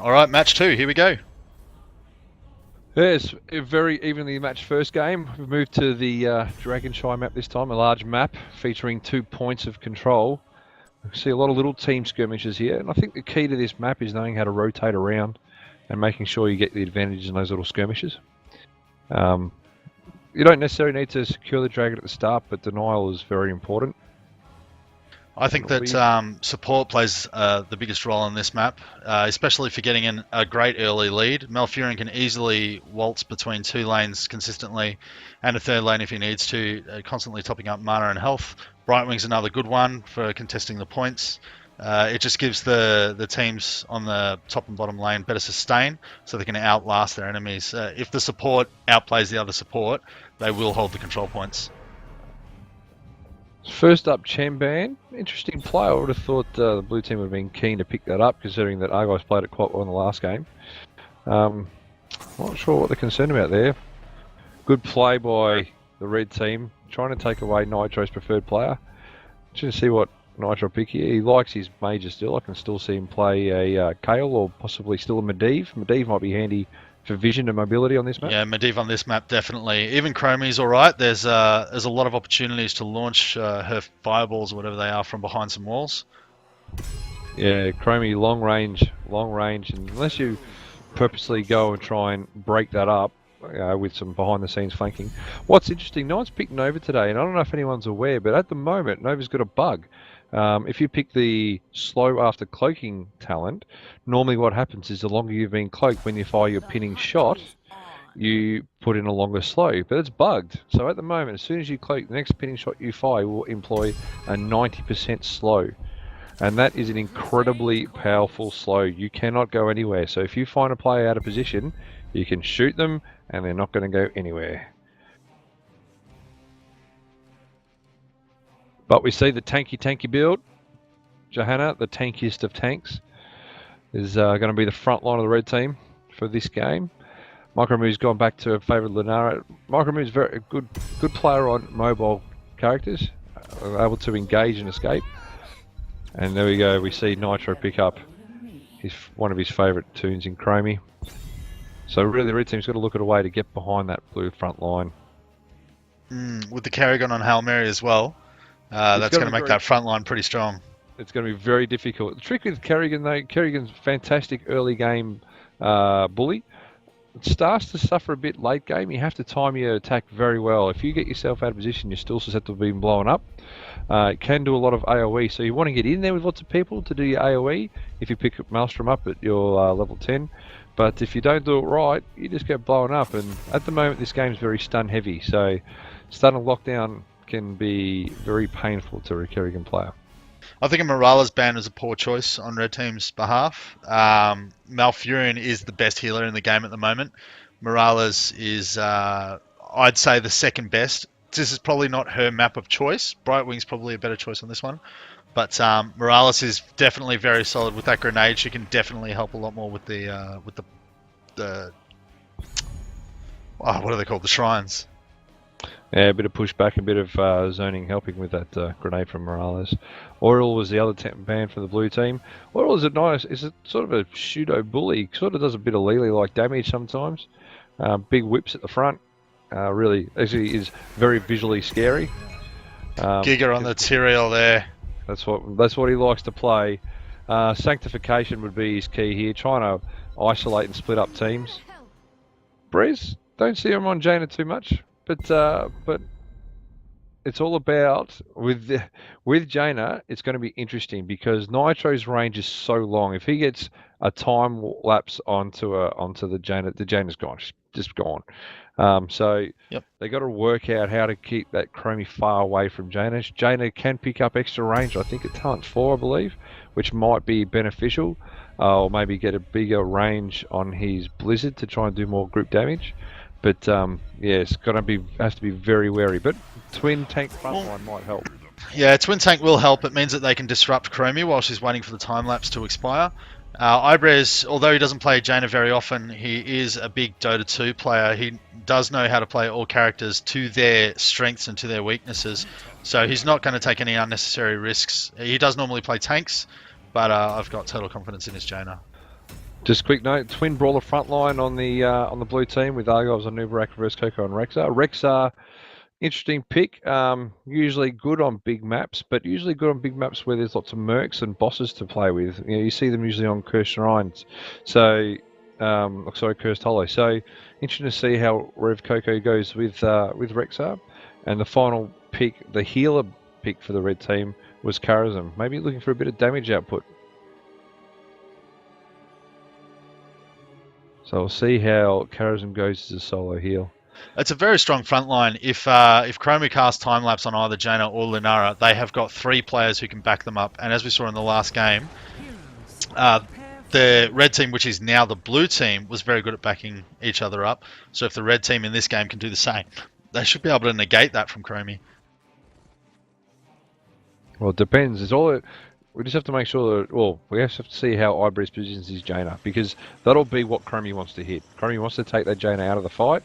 All right, match 2. Here we go. Yes, a very evenly matched first game. We've moved to the Dragonshy map this time, a large map featuring 2 points of control. We see a lot of little team skirmishes here, and I think the key to this map is knowing how to rotate around and making sure you get the advantage in those little skirmishes. You don't necessarily need to secure the dragon at the start, but denial is very important. I think that support plays the biggest role in this map, especially for getting in a great early lead. Malfurion can easily waltz between 2 lanes consistently, and a 3rd lane if he needs to, constantly topping up mana and health. Brightwing's another good one for contesting the points. It just gives the teams on the top and bottom lane better sustain, so they can outlast their enemies. If the support outplays the other support, they will hold the control points. First up, Chamban. Interesting play. I would have thought the blue team would have been keen to pick that up, considering that Argos played it quite well in the last game. Not sure what they're concerned about there. Good play by the red team, trying to take away Nitro's preferred player. Just to see what Nitro pick here. He likes his major still. I can still see him play a Kale or possibly still a Medivh. Medivh might be handy for vision and mobility on this map. Yeah, Medivh on this map, definitely. Even Chromie's alright. There's a lot of opportunities to launch her fireballs or whatever they are from behind some walls. Yeah, Chromie long range, and unless you purposely go and try and break that up with some behind the scenes flanking. What's interesting, no one's picked Nova today, and I don't know if anyone's aware, but at the moment Nova's got a bug. If you pick the slow after cloaking talent, normally what happens is the longer you've been cloaked, when you fire your pinning shot, you put in a longer slow, but it's bugged. So at the moment, as soon as you cloak, the next pinning shot you fire will employ a 90% slow. And that is an incredibly powerful slow. You cannot go anywhere. So if you find a player out of position, you can shoot them and they're not going to go anywhere. But we see the tanky build. Johanna, the tankiest of tanks, is going to be the front line of the red team for this game. Micromoo's gone back to a favourite Lunara. Micromoo's very good player on mobile characters, able to engage and escape. And there we go. We see Nitro pick up one of his favourite tunes in Chromie. So really, the red team's got to look at a way to get behind that blue front line. With the Kerrigan on Hail Mary as well. That's going to make that front line pretty strong. It's going to be very difficult. The trick with Kerrigan, though, Kerrigan's fantastic early game bully. It starts to suffer a bit late game. You have to time your attack very well. If you get yourself out of position, you're still susceptible to being blown up. It can do a lot of AoE, so you want to get in there with lots of people to do your AoE if you pick Maelstrom up at your level 10. But if you don't do it right, you just get blown up. And at the moment, this game's very stun heavy, so stun and lockdown can be very painful to a Kerrigan player. I think a Morales ban is a poor choice on Red Team's behalf. Malfurion is the best healer in the game at the moment. Morales is, I'd say, the second best. This is probably not her map of choice. Brightwing's probably a better choice on this one. But Morales is definitely very solid with that grenade. She can definitely help a lot more with the what are they called? The shrines. Yeah, a bit of pushback, a bit of zoning helping with that grenade from Morales. Oral was the other ban for the blue team. Oral is a sort of a pseudo bully. Sort of does a bit of Lily-like damage sometimes. Big whips at the front. Really, actually, is very visually scary. Giga on the Tyrael there. That's what he likes to play. Sanctification would be his key here, trying to isolate and split up teams. Brez, don't see him on Jaina too much. But it's all about with Jaina. It's going to be interesting because Nitro's range is so long. If he gets a time lapse onto the Jaina's gone, just gone. So yep. They got to work out how to keep that Chromie far away from Jaina. Jaina can pick up extra range. I think at talent 4, I believe, which might be beneficial. Or maybe get a bigger range on his Blizzard to try and do more group damage. But yeah, it's has to be very wary. But twin tank frontline might help. Yeah, twin tank will help. It means that they can disrupt Chromie while she's waiting for the time lapse to expire. Ibrez, although he doesn't play Jaina very often, he is a big Dota 2 player. He does know how to play all characters to their strengths and to their weaknesses. So he's not going to take any unnecessary risks. He does normally play tanks, but I've got total confidence in his Jaina. Just quick note: twin brawler frontline on the blue team with Argyles on Nubarak, Reverse Coco, and Rexar. Rexar, interesting pick. Usually good on big maps, but usually good on big maps where there's lots of mercs and bosses to play with. You know, you see them usually on Cursed Shrines. So, sorry, Cursed Hollow. So, interesting to see how Rev Coco goes with Rexar. And the final pick, the healer pick for the red team, was Charism. Maybe looking for a bit of damage output. So we'll see how Charism goes as a solo heal. It's a very strong front line. If Chromie cast time lapse on either Jaina or Lunara, they have got 3 players who can back them up. And as we saw in the last game, the red team, which is now the blue team, was very good at backing each other up. So if the red team in this game can do the same, they should be able to negate that from Chromie. Well, it depends. We just have to make sure that, well, we have to see how Ibreeze positions his Jaina, because that'll be what Chromie wants to hit. Chromie wants to take that Jaina out of the fight.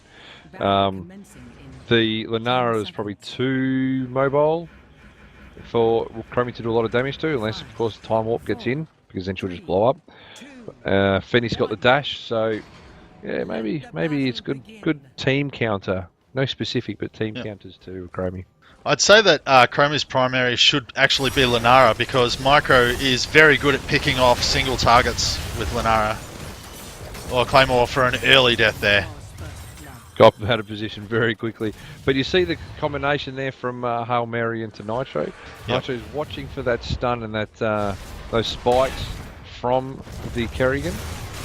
The Lunara is probably too mobile for Chromie to do a lot of damage to, unless, of course, Time Warp gets in, because then she'll just blow up. Fenny's got the dash, so yeah, maybe it's good team counter. No specific, but team counters to Chromie. I'd say that Chromie's primary should actually be Lunara, because Micro is very good at picking off single targets with Lunara. Or Claymore for an early death there. Got out of position very quickly. But you see the combination there from Hail Mary into Nitro. Yep. Nitro's watching for that stun and that those spikes from the Kerrigan.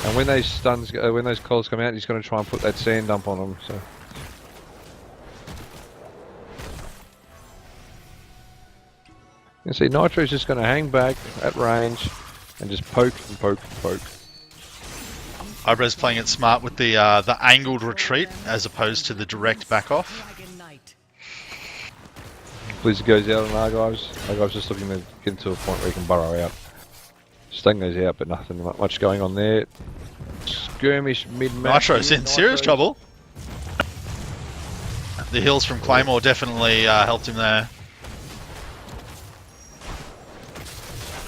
And when those stuns, when those calls come out, he's going to try and put that sand dump on them. So. You see, Nitro's just going to hang back at range and just poke and poke and poke. Ibre's playing it smart with the angled retreat as opposed to the direct back off. Blizzard goes out on Argyves. Argyves just looking to get to a point where he can burrow out. Stun goes out, but nothing much going on there. Skirmish mid-match. Nitro's in serious trouble. The heals from Claymore definitely helped him there.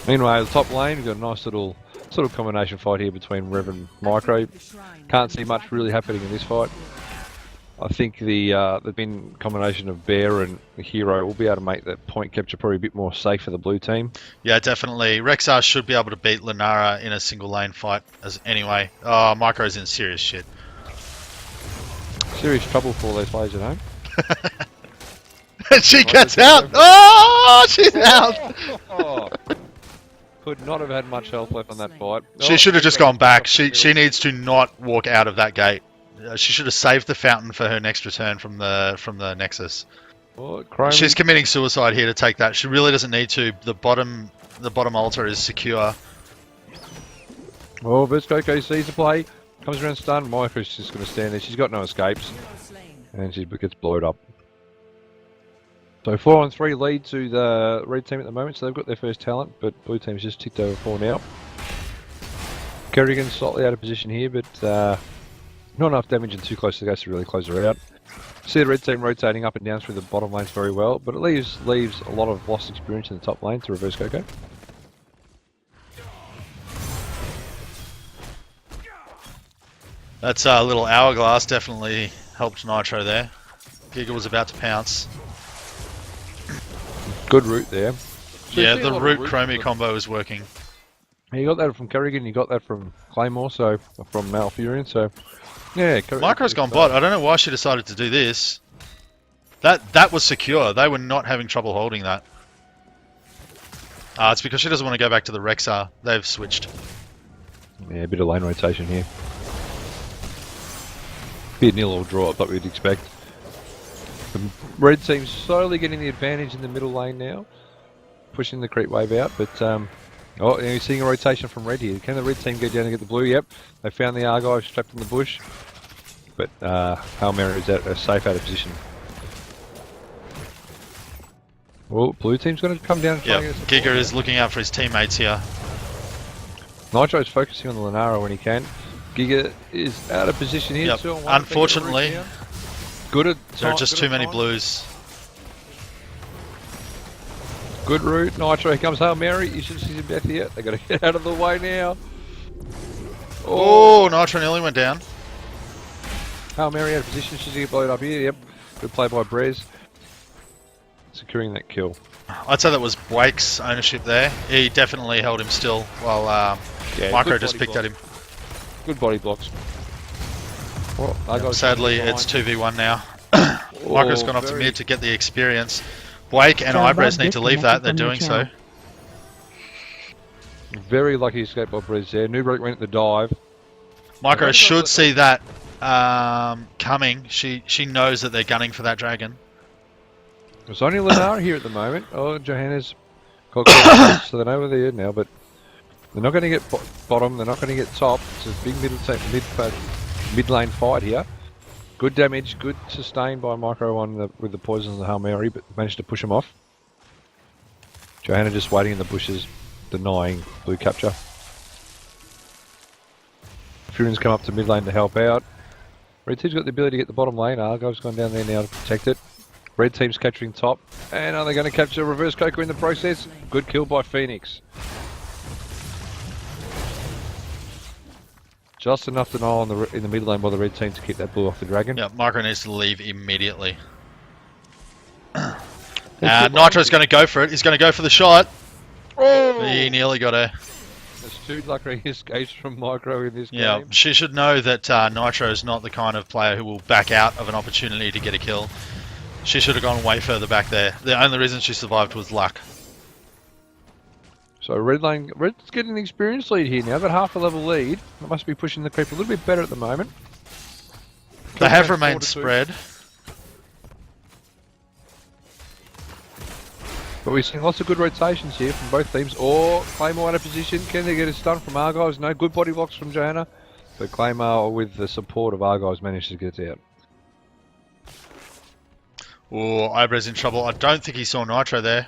Meanwhile, the top lane, we've got a nice little sort of combination fight here between Rev and Micro. Can't see much really happening in this fight. I think the bin combination of Bear and Hero will be able to make that point capture probably a bit more safe for the blue team. Yeah, definitely. Rexar should be able to beat Lunara in a single lane fight anyway. Oh, Micro's in serious shit. Serious trouble for all those players at home. And she gets out! Oh, she's out! Oh. Could not have had much health left on that fight. She should have just gone back. She needs to not walk out of that gate. She should have saved the fountain for her next return from the Nexus. Well, She's committing suicide here to take that. She really doesn't need to. The bottom altar is secure. Oh, Coco sees the play, comes around stunned. Micro's just going to stand there. She's got no escapes, and she gets blowed up. So 4-on-3 lead to the red team at the moment, so they've got their first talent, but blue team's just ticked over 4 now. Kerrigan slightly out of position here, but not enough damage and too close to the ghost to really close her out. See the red team rotating up and down through the bottom lanes very well, but it leaves a lot of lost experience in the top lane to reverse Coco. That's a little hourglass, definitely helped Nitro there. Giga was about to pounce. Good route there. So yeah, the root Chromie combo is working. You got that from Kerrigan, you got that from Claymore, so from Malfurion, so yeah. Micro's gone bot. I don't know why she decided to do this. That was secure. They were not having trouble holding that. It's because she doesn't want to go back to the Rexar. They've switched. Yeah, a bit of lane rotation here. Be a nil or draw up that we'd expect. The red team's slowly getting the advantage in the middle lane now, pushing the creep wave out, but you're seeing a rotation from red here. Can the red team go down and get the blue? Yep, they found the Argyve trapped in the bush, but Hail Mary is safe out of position. Well, blue team's going to come down and try and get Giga is looking out for his teammates here. Nitro's focusing on the Lunara when he can. Giga is out of position here. Yep. Unfortunately, there are just too many blues. Good route. Nitro, here comes Hail Mary. You should see some death here. They got to get out of the way now. Oh, Nitro nearly went down. Hail Mary out of position. She's going to blow it up here. Yep. Good play by Brez. Securing that kill. I'd say that was Blake's ownership there. He definitely held him still while Micro just picked at him. Good body blocks. Well, sadly, it's 2v1 now. Micro's gone off to mid to get the experience. Blake and Ibrez need to leave that. They're doing so. Very lucky escape by Brez there. Newbrook went at the dive. Micro should see that coming. She knows that they're gunning for that dragon. There's only Lenara here at the moment. Oh, Johanna's got close, so they know where they are now, but they're not going to get bottom, they're not going to get top. It's a big mid lane fight here. Good damage, good sustain by Micro with the poison and the Hail Mary, but managed to push him off. Johanna just waiting in the bushes, denying blue capture. Furin's come up to mid lane to help out. Red team's got the ability to get the bottom lane. Argo's gone down there now to protect it. Red team's capturing top. And are they going to capture reverse Coco in the process? Good kill by Phoenix. Just enough to know in the mid lane by the red team to keep that blue off the dragon. Yeah, Micro needs to leave immediately. Nitro's going to go for it. He's going to go for the shot. Oh! He nearly got her. There's two lucky escapes from Micro in this game. Yeah, she should know that Nitro is not the kind of player who will back out of an opportunity to get a kill. She should have gone way further back there. The only reason she survived was luck. So Red's getting the experience lead here now. They've got half a level lead. They must be pushing the creep a little bit better at the moment. They have remained spread. But we've seen lots of good rotations here from both teams. Or Claymore out of position. Can they get a stun from Argyles? No, good body blocks from Johanna. But Claymore, with the support of Argyles, managed to get out. Oh, Ibrez in trouble. I don't think he saw Nitro there.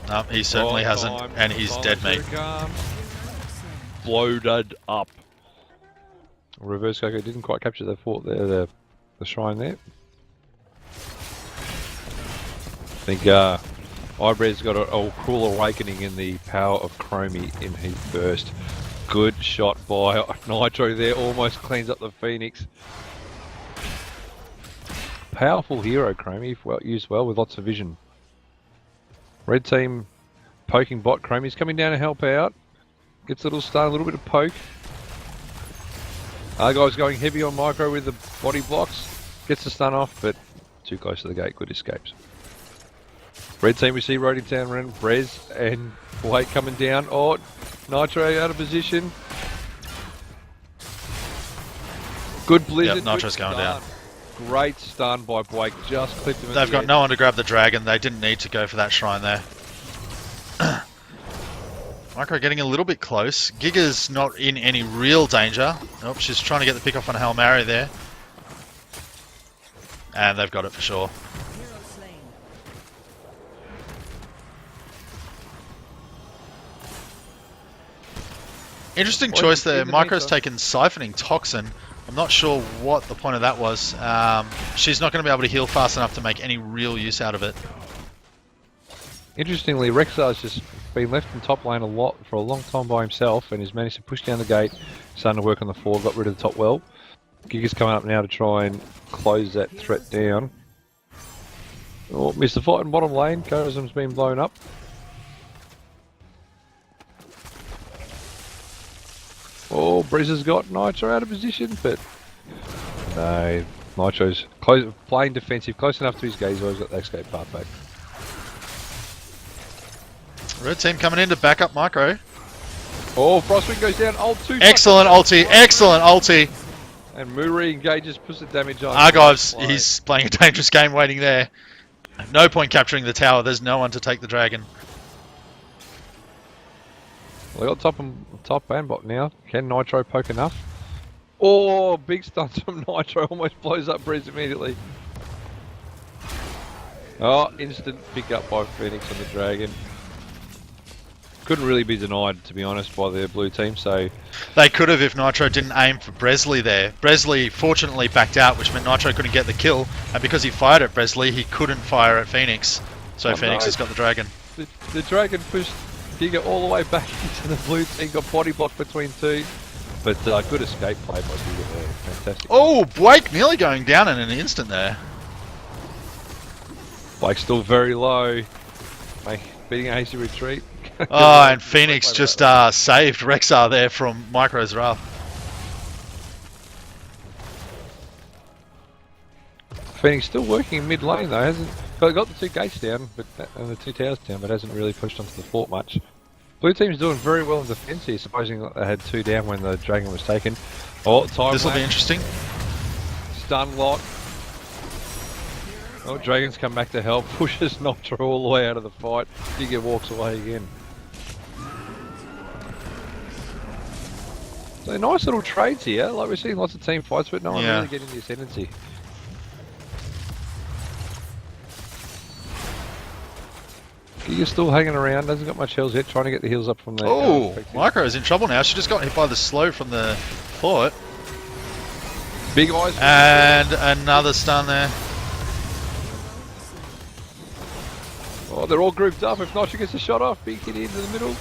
No, he certainly hasn't, and he's dead meat. Bloated up. Reverse Coco didn't quite capture the fort there, the shrine there. I think Ibrez got a cruel awakening in the power of Chromie in his burst. Good shot by Nitro there, almost cleans up the Phoenix. Powerful hero, Chromie, if used well with lots of vision. Red team poking bot. Chromie's coming down to help out. Gets a little stun, a little bit of poke. Argyle's going heavy on Micro with the body blocks. Gets the stun off, but too close to the gate. Good escapes. Red team, we see Roading Town around Brez and Blake coming down. Oh, Nitro out of position. Good blizzard. Yep, Nitro's going down. Great stun by Blake, just clipped him. They've got no one to grab the dragon. They didn't need to go for that shrine there. Micro getting a little bit close. Giga's not in any real danger. Oh, she's trying to get the pick off on Hail Mary there. And they've got it for sure. Interesting choice there. Micro's taken Siphoning Toxin. I'm not sure what the point of that was. She's not going to be able to heal fast enough to make any real use out of it. Interestingly, Rexar's just been left in top lane for a long time by himself and has managed to push down the gate, starting to work on the floor, got rid of the top well. Giga's coming up now to try and close that threat down. Oh, missed the fight in bottom lane. Charism's been blown up. Oh, Breeze has got Nitro out of position, but no, Nitro's playing defensive, close enough to his gate. He's always got the escape path back. Red team coming in to back up Micro. Oh, Frostwing goes down. Ult 2. Excellent ulti, excellent ulti. And Muri engages, puts the damage on. Argyves, he's playing a dangerous game waiting there. No point capturing the tower. There's no one to take the dragon. Well, they got top and bot now. Can Nitro poke enough? Oh, big stunts from Nitro. Almost blows up Breeze immediately. Oh, instant pick up by Phoenix on the dragon. Couldn't really be denied, to be honest, by the blue team. So they could have if Nitro didn't aim for Bresley there. Bresley fortunately backed out, which meant Nitro couldn't get the kill. And because he fired at Bresley, he couldn't fire at Phoenix. So Phoenix has got the dragon. The dragon pushed Giga all the way back into the blue team, got body blocked between two. But good escape play by Giga there. Fantastic. Oh, Blake nearly going down in an instant there. Blake's still very low. Beating a hasty retreat. Oh, and Phoenix just saved Rexar there from Micro's wrath. Phoenix still working in mid lane though, hasn't got the 2 gates down, and the 2 towers down, but hasn't really pushed onto the fort much. Blue team's doing very well in defence here, supposing that they had 2 down when the dragon was taken. Oh, time. This will be interesting. Stun lock. Oh, Dragon's come back to help, pushes Nitro all the way out of the fight. Giga walks away again. So nice little trades here, like we're seeing lots of team fights, but no one really getting the ascendancy. Giga's still hanging around, hasn't got much heals yet, trying to get the heals up from there. Oh, Micro's in trouble now. She just got hit by the slow from the fort. Big eyes. And another stun there. Oh, they're all grouped up. If not, she gets a shot off. Big hit into the middle.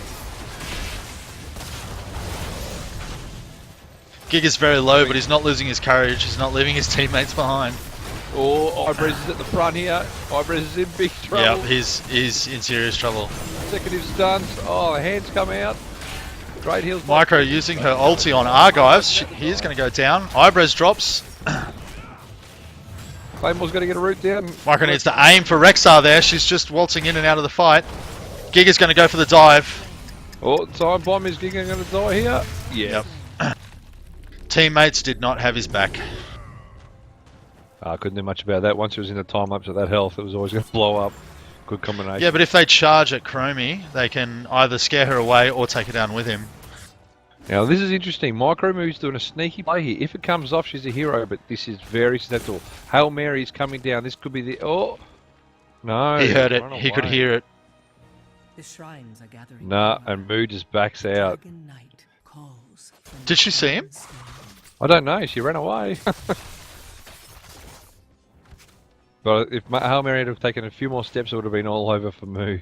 Giga's very low, but he's not losing his courage. He's not leaving his teammates behind. Oh, Ibrez is at the front here. Ibrez is in big trouble. Yep, he's in serious trouble. Consecutive stuns. Oh, the hands come out. Great heals. Micro using her ulti on Argives. He is going to go down. Ibrez drops. Claymore's got to get a root down. Micro needs to aim for Rexar there. She's just waltzing in and out of the fight. Giga's going to go for the dive. Oh, time bomb. Is Giga going to die here? Yeah. Yep. Teammates did not have his back. I couldn't do much about that. Once he was in the time lapse at that health, it was always going to blow up. Good combination. Yeah, but if they charge at Chromie, they can either scare her away or take her down with him. Now this is interesting. Micro Move's doing a sneaky play here. If it comes off, she's a hero, but this is very susceptible. Hail Mary's coming down. This could be the... Oh! No. He heard it. He could hear it. The shrines are gathering. Nah, and Moo just backs out. Did she see him? I don't know. She ran away. But if Hail Mary had have taken a few more steps, it would have been all over for Moo.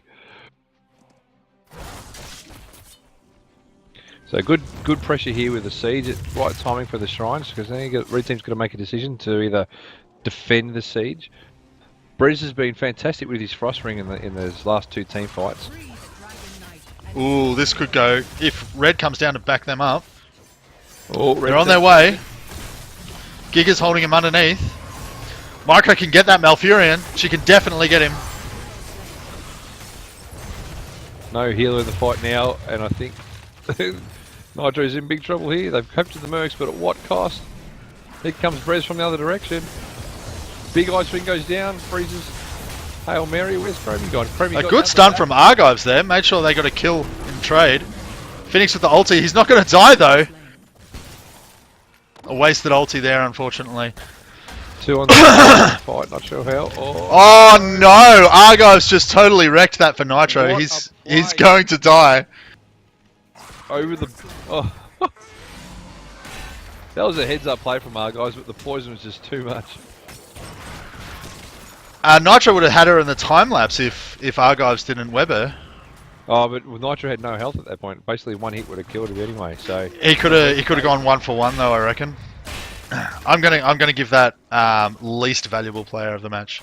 So good pressure here with the siege. It's right timing for the shrines, because then red team's got to make a decision to either defend the siege. Brez has been fantastic with his frost ring in those last 2 team fights. Ooh, this could go. If red comes down to back them up. Oh, they're on their way. Giga's holding him underneath. Micro can get that Malfurion. She can definitely get him. No healer in the fight now, and I think Nitro's in big trouble here. They've captured the Mercs, but at what cost? Here comes Brez from the other direction. Big Ice Wing goes down, freezes Hail Mary. Where's Chromie gone? A good stun from Argives there. Made sure they got a kill in trade. Phoenix with the ulti. He's not going to die though. A wasted ulti there, unfortunately. 2 on the fight, not sure how. Oh no! Argives just totally wrecked that for Nitro. He's going to die. Over the... Oh. That was a heads-up play from Argives, but the poison was just too much. Nitro would have had her in the time lapse if Argives didn't web her. Oh, but Nitro had no health at that point. Basically, 1 hit would have killed her anyway. So he could have gone 1 for 1 though, I reckon. I'm gonna give that least valuable player of the match.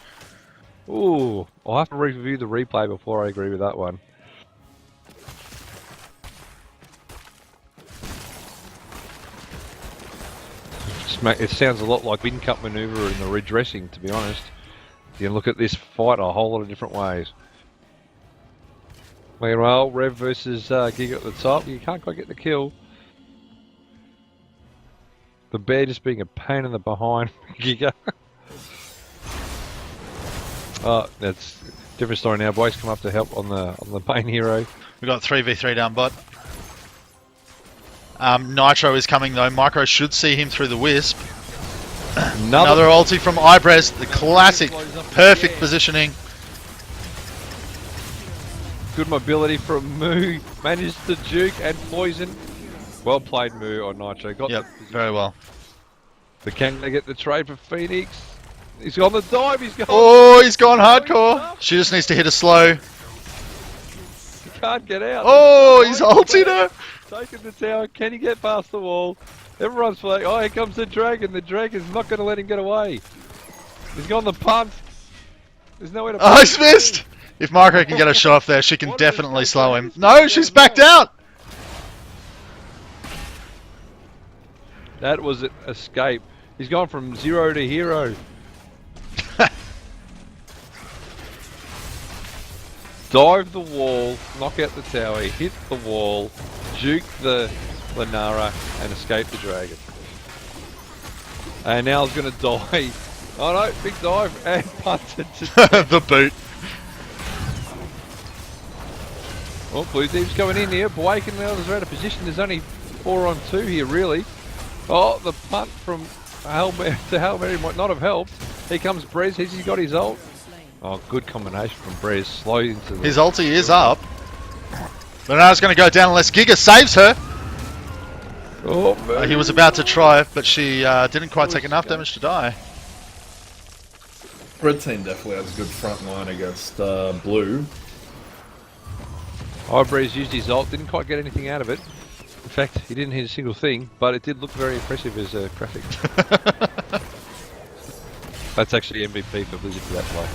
Ooh, I'll have to review the replay before I agree with that one. It sounds a lot like Wind Cup maneuver in the redressing, to be honest. You can look at this fight a whole lot of different ways. Meanwhile, Rev versus Giga at the top. You can't quite get the kill. The bear just being a pain in the behind, Giga. Oh, that's a different story now. Boys come up to help on the main hero. We got 3v3 down bot. Nitro is coming though. Micro should see him through the wisp. Another ulti from Ibrez. The classic, perfect positioning. Good mobility from Moo. Managed to juke and poison. Well played, Moo on Nitro. Got very well. But can they get the trade for Phoenix? He's on the dive. He's gone. Oh, he's gone hardcore. She just needs to hit a slow. can't get out. Oh, he's ulted her. Taking the tower. Can he get past the wall? Everyone's like, oh, here comes the dragon. The dragon's not going to let him get away. He's gone the punt. There's nowhere to. Oh, he's missed. If Marco can get a shot off there, she can definitely slow him. No, she's backed out. That was an escape. He's gone from 0 to hero. Dive the wall, knock out the tower, hit the wall, juke the Lanara, and escape the dragon. And now he's going to die. Oh no, big dive and punted to The boot. Oh, blue team's going in here. Blake and the others are out of position. There's only 4 on 2 here, really. Oh, the punt from Hail Mary might not have helped. Here comes Brez. Has he got his ult? Oh, good combination from Brez. Slow into the... His ulti is up. But now it's going to go down unless Giga saves her. Oh, He was about to try, but she didn't quite take enough damage to die. Red team definitely has a good front line against blue. Brez used his ult. Didn't quite get anything out of it. In fact, he didn't hit a single thing, but it did look very impressive as a graphic. That's actually MVP for Blizzard for that play.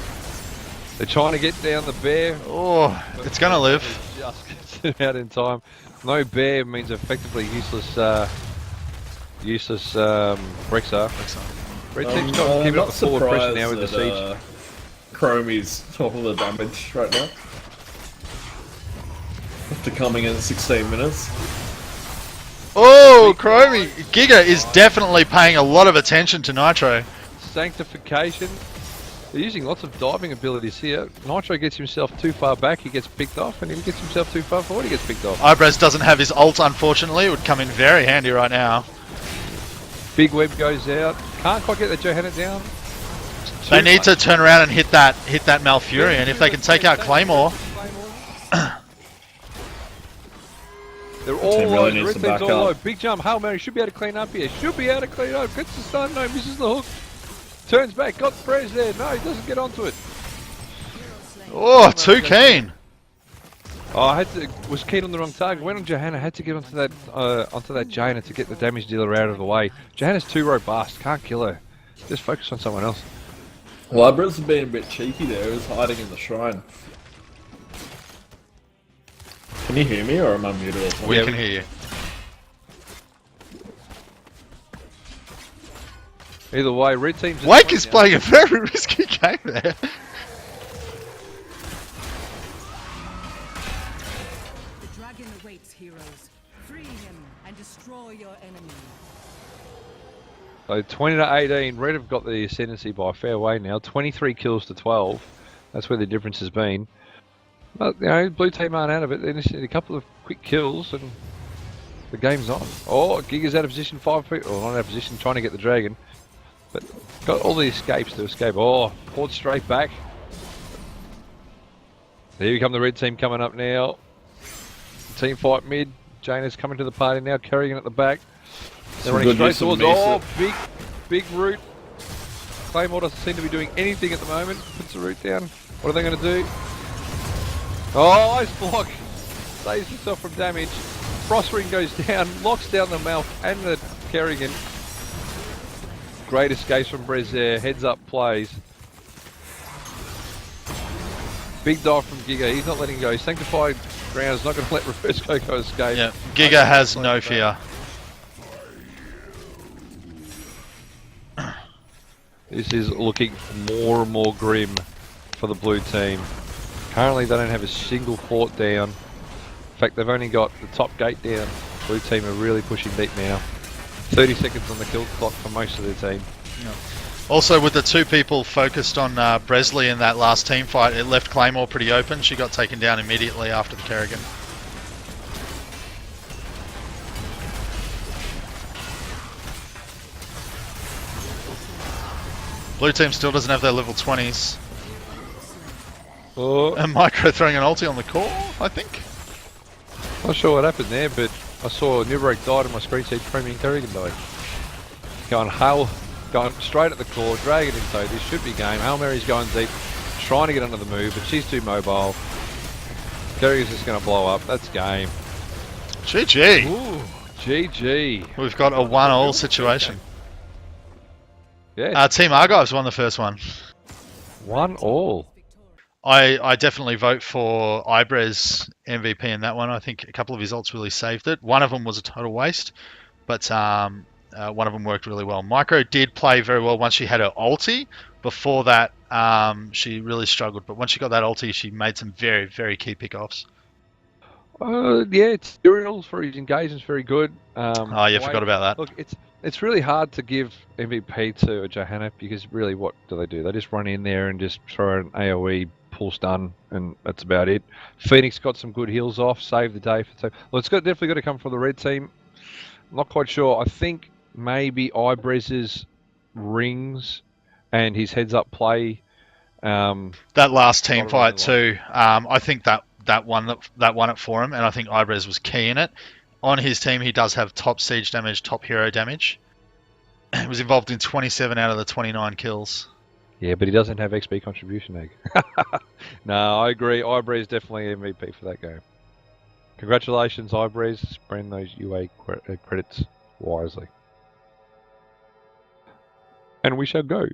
They're trying to get down the bear. Oh, it's going to live. Just gets it out in time. No bear means effectively useless Brexar. Red team's got keeping up the forward pressure now with the siege. Chromie's top of the damage right now. After coming in 16 minutes. Oh, Chromie. Giga is definitely paying a lot of attention to Nitro. Sanctification. They're using lots of diving abilities here. Nitro gets himself too far back, he gets picked off, and if he gets himself too far forward, he gets picked off. Ibrez doesn't have his ult, unfortunately. It would come in very handy right now. Big web goes out. Can't quite get the Johanna down. They need to turn around and hit that Malfurion. If they can take out Claymore. They're all really low. needs Red to team's back all up. low. Big jump. Hail Mary should be able to clean up here. Should be able to clean up. Gets the stun. No, misses the hook. Turns back. Got Brez there. No, he doesn't get onto it. Oh, too keen. Oh, was keen on the wrong target. Went on Johanna. Had to get onto that Jaina to get the damage dealer out of the way. Johanna's too robust. Can't kill her. Just focus on someone else. Well, Ibrez has been a bit cheeky there. He was hiding in the shrine. Can you hear me, or am I muted or something? We can hear you. Either way, red team's... Wake is playing a very risky game there. The dragon awaits, heroes. Free him and destroy your enemy. So 20 to 18, Red have got the ascendancy by a fair way now. 23 kills to 12. That's where the difference has been. But, you know, blue team aren't out of it. They just need a couple of quick kills and the game's on. Oh, Giga's out of position, 5 feet. Or not out of position, trying to get the dragon. But got all the escapes to escape. Oh, poured straight back. Here come the red team coming up now. Team fight mid. Jaina's coming to the party now, Kerrigan at the back. They're running straight towards. Oh, big root. Claymore doesn't seem to be doing anything at the moment. Puts the root down. What are they going to do? Oh, ice block. Saves himself from damage. Frost ring goes down, locks down the mouth and the Kerrigan. Great escapes from Brez there. Heads up plays. Big dive from Giga. He's not letting go. Sanctified Ground's not going to let Reverse Coco escape. Yeah, Giga has no fear. This is looking more and more grim for the blue team. Currently they don't have a single fort down. In fact, they've only got the top gate down. Blue team are really pushing deep now. 30 seconds on the kill clock for most of their team. Yeah. Also, with the 2 people focused on Bresley in that last team fight, it left Claymore pretty open. She got taken down immediately after the Kerrigan. Blue team still doesn't have their level 20s. Oh, And Micro throwing an ulti on the core, I think. not sure what happened there, but I saw Newbreak died and my screen said Chromie and Kerrigan died. Going straight at the core, dragging in tow. This should be game. Hail Mary's going deep, trying to get under the move, but she's too mobile. Derry's just going to blow up. That's game. GG. Ooh, GG. We've got a 1-all situation. Yeah, Team Argives won the first one. 1-all. I definitely vote for Ibrez MVP in that one. I think a couple of his ults really saved it. One of them was a total waste, but one of them worked really well. Micro did play very well once she had her ulti. Before that, she really struggled, but once she got that ulti, she made some very, very key pickoffs. Yeah, it's Uriel's for his engagement's very good. Oh yeah, forgot about that. Look, it's really hard to give MVP to a Johanna because really, what do? They just run in there and just throw an AOE, pull stun, and that's about it. Phoenix got some good heals off, saved the day for two. Well, it's definitely got to come from the red team. I'm not quite sure. I think maybe Ibrez's rings and his heads up play. That last team fight too. I think that won it for him, and I think Ibrez was key in it. On his team, he does have top siege damage, top hero damage. He was involved in 27 out of the 29 kills. Yeah, but he doesn't have XP contribution, Egg. No, I agree. Ibrez definitely MVP for that game. Congratulations, Ibrez. Spend those UA credits wisely. And we shall go.